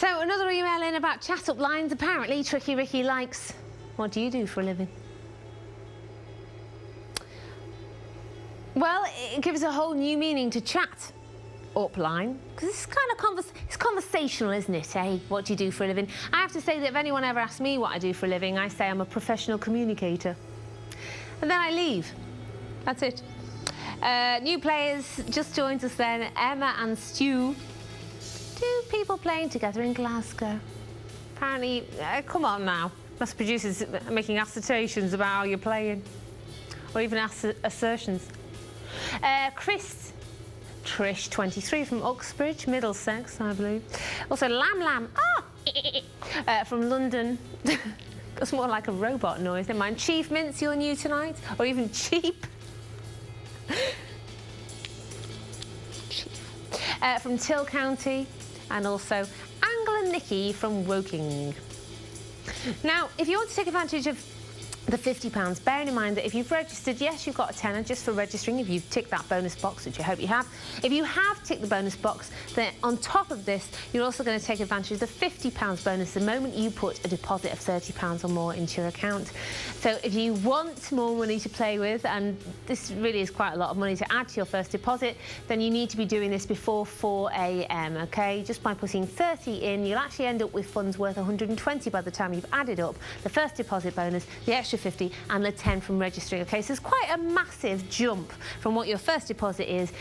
So another email in about chat-up lines. Apparently, Tricky Ricky likes, what do you do for a living? Well, it gives a whole new meaning to chat up line, because it's kind of it's conversational, isn't it, eh? What do you do for a living? I have to say that if anyone ever asks me what I do for a living, I say I'm a professional communicator. And then I leave. That's it. New players just joined us then, Emma and Stu. Two people playing together in Glasgow. Apparently, come on now. Most producers are making assertions about how you're playing. Or even assertions. Trish, 23, from Uxbridge, Middlesex, I believe. Also, Lam, from London. That's more like a robot noise. Never mind. Chief Mince, you're new tonight? Or even Cheap. From Till County. And also Angler Nikki from Woking. Now, if you want to take advantage of the £50, bearing in mind that if you've registered, yes, you've got a tenner just for registering if you've ticked that bonus box, which I hope you have. If you have ticked the bonus box, then on top of this, you're also going to take advantage of the £50 bonus the moment you put a deposit of £30 or more into your account. So if you want more money to play with, and this really is quite a lot of money to add to your first deposit, then you need to be doing this before 4 AM, okay? Just by putting 30 in, you'll actually end up with funds worth 120 by the time you've added up the first deposit bonus, the extra 50 and the 10 from registering. Okay, so it's quite a massive jump from what your first deposit is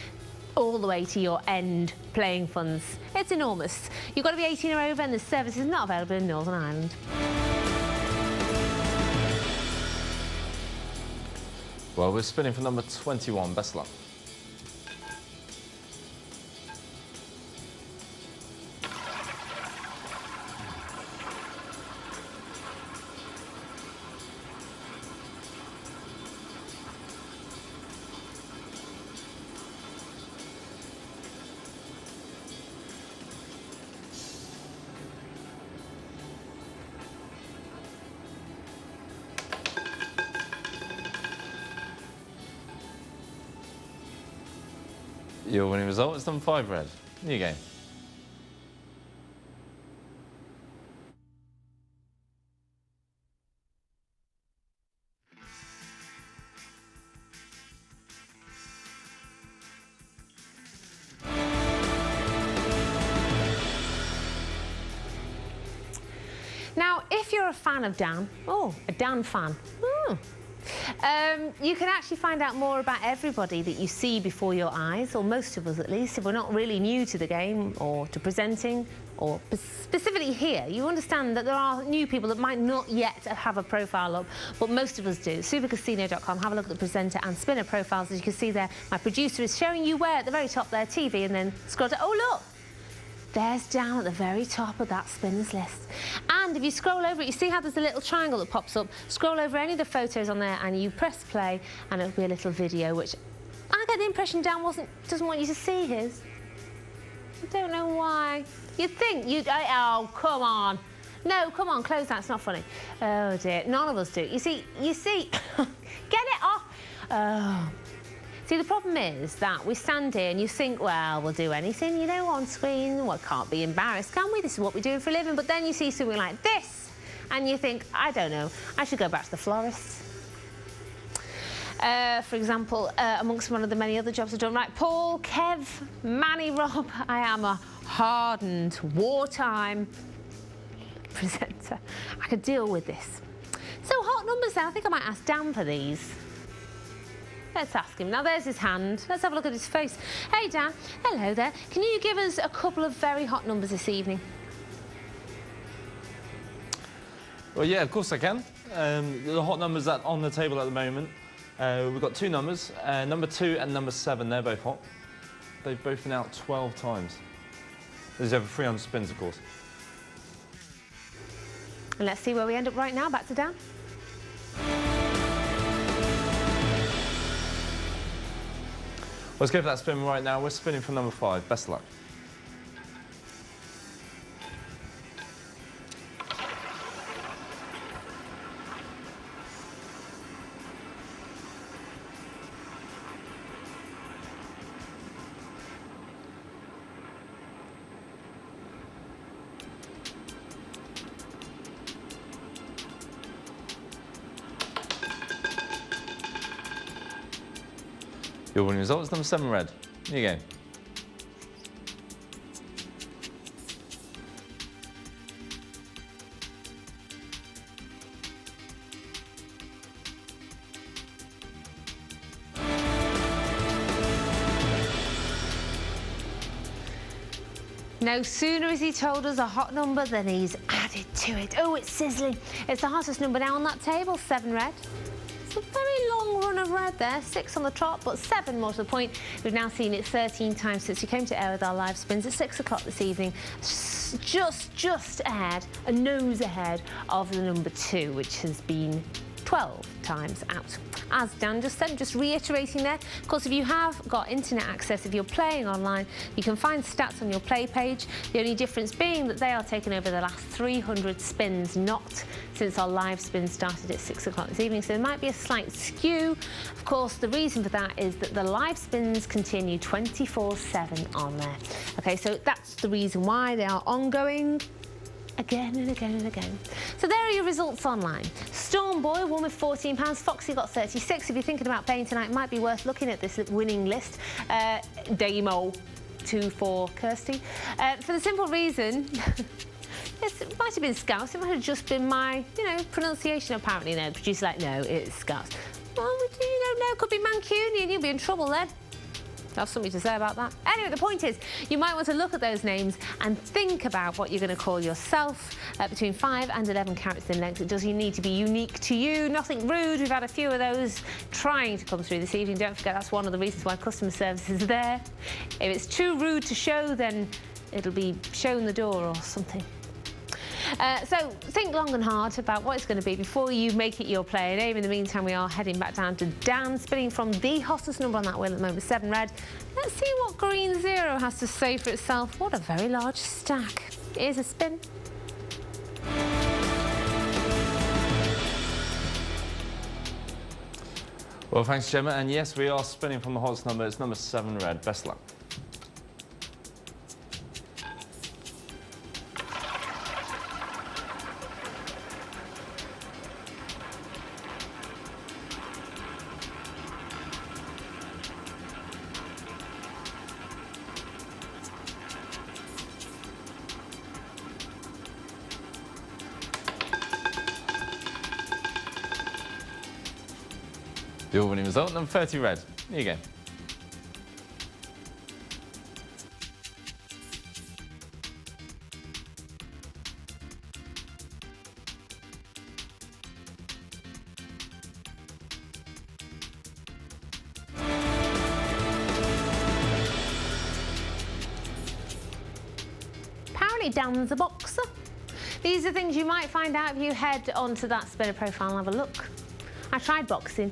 all the way to your end playing funds. It's enormous. You've got to be 18 or over, and the service is not available in Northern Ireland. Well, we're spinning for number 21. Best of luck. Your winning result is number 5 red. New game. Now, if you're a fan of Dan, a Dan fan, you can actually find out more about everybody that you see before your eyes, or most of us at least, if we're not really new to the game or to presenting, or specifically here. You understand that there are new people that might not yet have a profile up, but most of us do. Supercasino.com, have a look at the presenter and spinner profiles. As you can see there, my producer is showing you where at the very top there, TV, and then scroll to, oh look! There's down at the very top of that spinners list. And if you scroll over it, you see how there's a little triangle that pops up. Scroll over any of the photos on there and you press play and it'll be a little video, which I get the impression Dan doesn't want you to see his. I don't know why. You'd think oh, come on. No, come on, close that, it's not funny. Oh dear, none of us do. You see, get it off. Oh. See, the problem is that we stand here and you think, well, we'll do anything, you know, on screen. Well, can't be embarrassed, can we? This is what we do for a living. But then you see something like this and you think, I don't know, I should go back to the florist. For example, amongst one of the many other jobs I've done, right, Paul, Kev, Manny, Rob, I am a hardened, wartime presenter. I could deal with this. So, hot numbers then. I think I might ask Dan for these. Let's ask him. Now, there's his hand. Let's have a look at his face. Hey, Dan. Hello there. Can you give us a couple of very hot numbers this evening? Well, yeah, of course I can. The hot numbers that on the table at the moment, we've got 2 numbers. Number 2 and number 7, they're both hot. They've both been out 12 times. There's over 300 spins, of course. And let's see where we end up right now. Back to Dan. Let's go for that spin right now. We're spinning for number 5. Best of luck. Your winning result is number 7 red. Here you go. No sooner has he told us a hot number than he's added to it. Oh, it's sizzling. It's the hottest number now on that table, 7 red. It's a very long run of red there, 6 on the trot, but 7 more to the point. We've now seen it 13 times since we came to air with our live spins at 6 o'clock this evening. Just ahead, a nose ahead of the number 2, which has been 12 times out. As Dan just said, just reiterating there, of course, if you have got internet access, if you're playing online, you can find stats on your play page. The only difference being that they are taken over the last 300 spins, not since our live spin started at 6 o'clock this evening. So there might be a slight skew. Of course, the reason for that is that the live spins continue 24/7 on there. Okay, so that's the reason why they are ongoing. Again and again and again. So there are your results online. Storm Boy won with £14. Foxy got 36. If you're thinking about playing tonight, it might be worth looking at this winning list. Damo 2 for Kirsty. For the simple reason, yes, it might have been Scouse. It might have just been my, pronunciation apparently. No, the producer's like, no, it's Scouse. Well, you don't know. Could be Mancunian. You'll be in trouble then. I have something to say about that. Anyway, the point is, you might want to look at those names and think about what you're going to call yourself. Between 5 and 11 characters in length. It does need to be unique to you. Nothing rude. We've had a few of those trying to come through this evening. Don't forget, that's one of the reasons why customer service is there. If it's too rude to show, then it'll be shown the door or something. So think long and hard about what it's going to be before you make it your player name. In the meantime, we are heading back down to Dan, spinning from the hottest number on that wheel at the moment, 7 red. Let's see what green 0 has to say for itself. What a very large stack. Here's a spin. Well, thanks, Gemma. And yes, we are spinning from the hottest number. It's number 7 red. Best luck. Your winning result, number 30 red. Here you go. Apparently Dan's a boxer. These are things you might find out if you head onto that spinner profile and have a look. I tried boxing.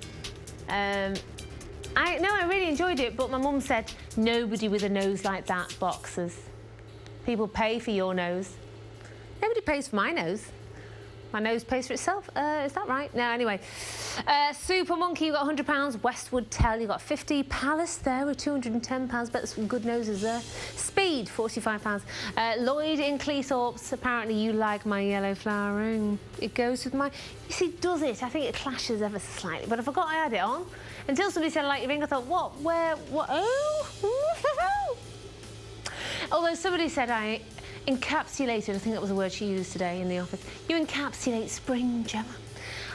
I really enjoyed it, but my mum said nobody with a nose like that boxes. People pay for your nose. Nobody pays for my nose. My nose pays for itself. Is that right? No, anyway. Super Monkey, you got £100. Westwood Tell, you got 50. Palace there with £210. Bet some good noses there. Speed, £45. Lloyd in Cleethorpes, apparently you like my yellow flower ring. It goes with my... You see, does it? I think it clashes ever so slightly, but I forgot I had it on. Until somebody said I like your ring, I thought, what, where, what, oh? Although somebody said I encapsulated, I think that was a word she used today in the office. You encapsulate spring, Gemma.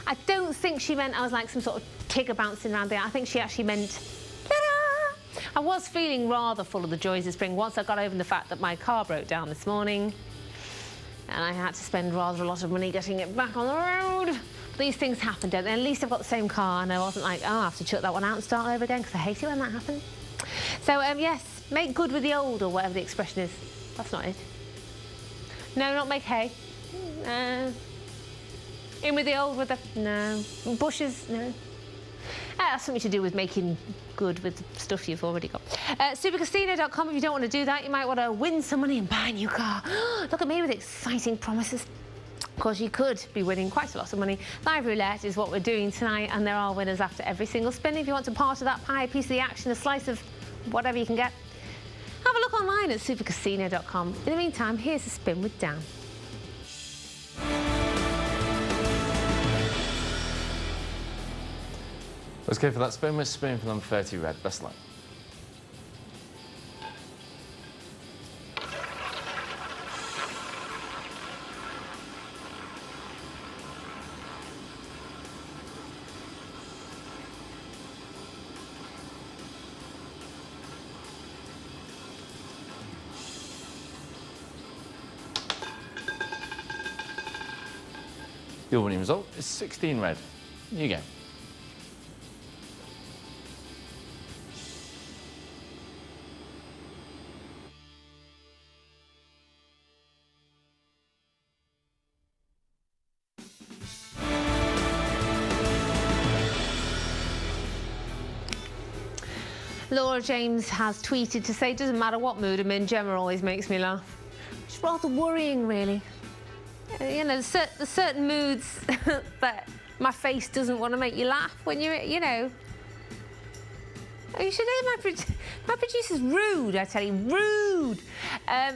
I don't think she meant I was like some sort of tigger bouncing around there. I think she actually meant, ta-da! I was feeling rather full of the joys of spring once I got over the fact that my car broke down this morning and I had to spend rather a lot of money getting it back on the road. But these things happen, don't they? At least I've got the same car and I wasn't like, oh, I have to chuck that one out and start over again, because I hate it when that happens. So, yes, make good with the old, or whatever the expression is. That's not it. No, not make hay. In with the old, with the... No. Bushes, no. That's something to do with making good with the stuff you've already got. Supercasino.com, if you don't want to do that, you might want to win some money and buy a new car. Look at me with exciting promises. Of course, you could be winning quite a lot of money. Live roulette is what we're doing tonight, and there are winners after every single spin. If you want to part of that pie, a piece of the action, a slice of whatever you can get, have a look online at supercasino.com. In the meantime, here's a spin with Dan. Let's go for that spin. We're spinning for number 30 red. Best luck. Your winning result is 16 red. You go. Laura James has tweeted to say, doesn't matter what mood I'm in, Gemma always makes me laugh. It's rather worrying, really. You know, there's certain moods that my face doesn't want to make you laugh when you're, you know. Oh, you should know my producer's rude, I tell you, rude.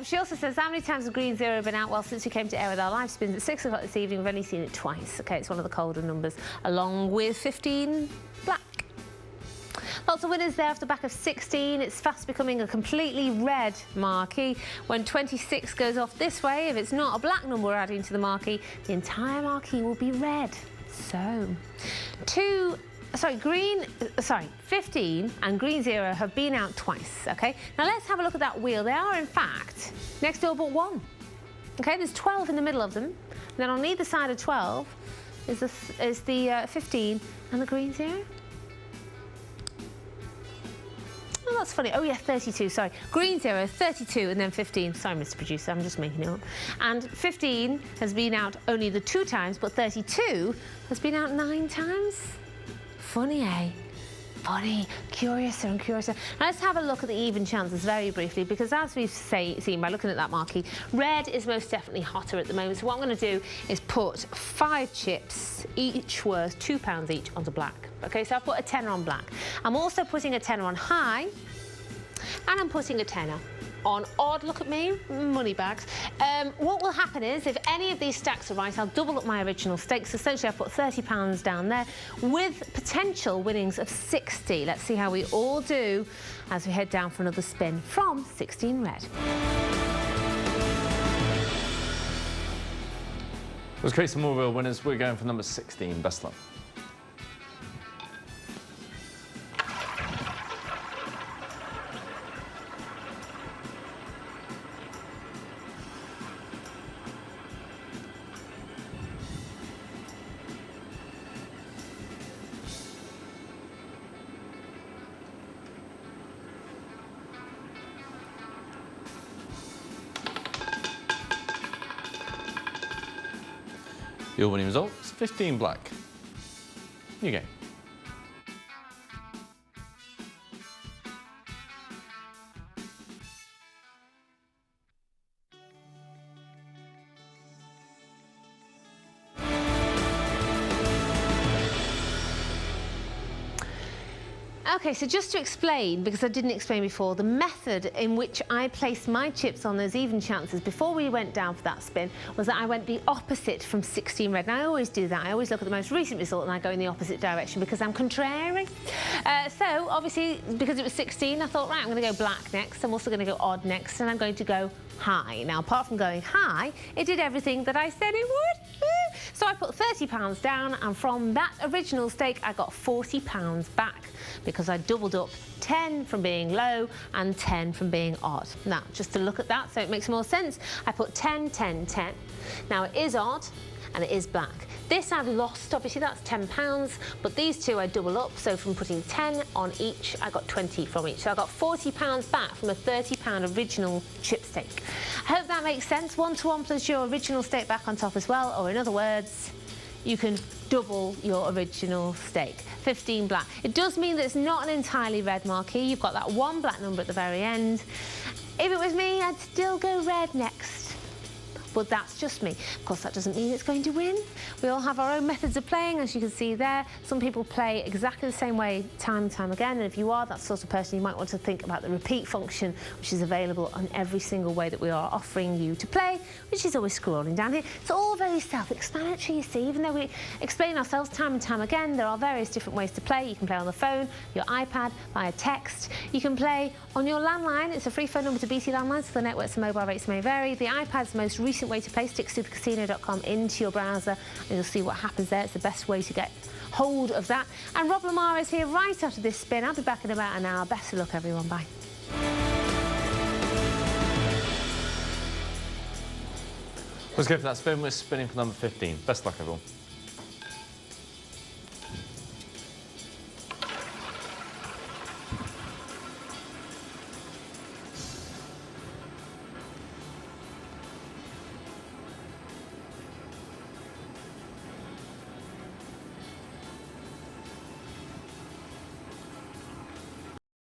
She also says, how many times has Green Zero been out? Well, since we came to air with our live spins at 6 o'clock this evening, we've only seen it twice. Okay, it's one of the colder numbers, along with 15 black. Lots of winners there off the back of 16. It's fast becoming a completely red marquee. When 26 goes off this way, if it's not a black number we're adding to the marquee, the entire marquee will be red. So, 15 and Green Zero have been out twice, okay? Now let's have a look at that wheel. They are, in fact, next door but one. Okay, there's 12 in the middle of them. And then on either side of 12 is the 15 and the Green Zero. Oh, that's funny. Oh, yeah, 32, sorry. Green Zero, 32, and then 15. Sorry, Mr. Producer, I'm just making it up. And 15 has been out only the 2 times, but 32 has been out 9 times. Funny, eh? Funny. Curiouser and curiouser. Now, let's have a look at the even chances very briefly, because as we've seen by looking at that marquee, red is most definitely hotter at the moment. So what I'm going to do is put 5 chips, each worth £2 each, onto black. Okay, so I've put a tenner on black. I'm also putting a tenner on high, and I'm putting a tenner on odd. Look at me, money bags. What will happen is, if any of these stacks are right, I'll double up my original stakes. Essentially, I've put £30 down there with potential winnings of 60. Let's see how we all do as we head down for another spin from 16 red. Let's create some more real winners. We're going for number 16. Best luck. Your winning result is 15 black. You go. Okay, so just to explain, because I didn't explain before, the method in which I placed my chips on those even chances before we went down for that spin was that I went the opposite from 16 red. And I always do that. I always look at the most recent result and I go in the opposite direction because I'm contrary. So obviously, because it was 16, I thought, right, I'm going to go black next. I'm also going to go odd next, and I'm going to go high. Now, apart from going high, it did everything that I said it would. So I put £30 down, and from that original stake, I got £40 back because I doubled up 10 from being low and 10 from being odd. Now, just to look at that so it makes more sense, I put 10, 10, 10. Now, it is odd and it is black. This I've lost, obviously that's £10, but these two I double up, so from putting 10 on each, I got 20 from each. So I got £40 back from a £30 original chip stake. I hope that makes sense. 1-to-1 plus your original stake back on top as well, or in other words, you can double your original stake. 15 black. It does mean that it's not an entirely red marquee. You've got that one black number at the very end. If it was me, I'd still go red next. but that's just me. Of course, that doesn't mean it's going to win. We all have our own methods of playing, as you can see there. Some people play exactly the same way time and time again, and if you are that sort of person, you might want to think about the repeat function, which is available on every single way that we are offering you to play, which is always scrolling down here. It's all very self-explanatory, you see. Even though we explain ourselves time and time again, there are various different ways to play. You can play on the phone, your iPad, via text. You can play on your landline. It's a free phone number to BT landline, so the networks and mobile rates may vary. The iPad's the most recent way to play. Stick supercasino.com into your browser and you'll see what happens there. It's the best way to get hold of that. And Rob Lamar is here right after this spin. I'll be back in about an hour. Best of luck, everyone. Bye. Let's go for that spin. We're spinning for number 15. Best luck, everyone.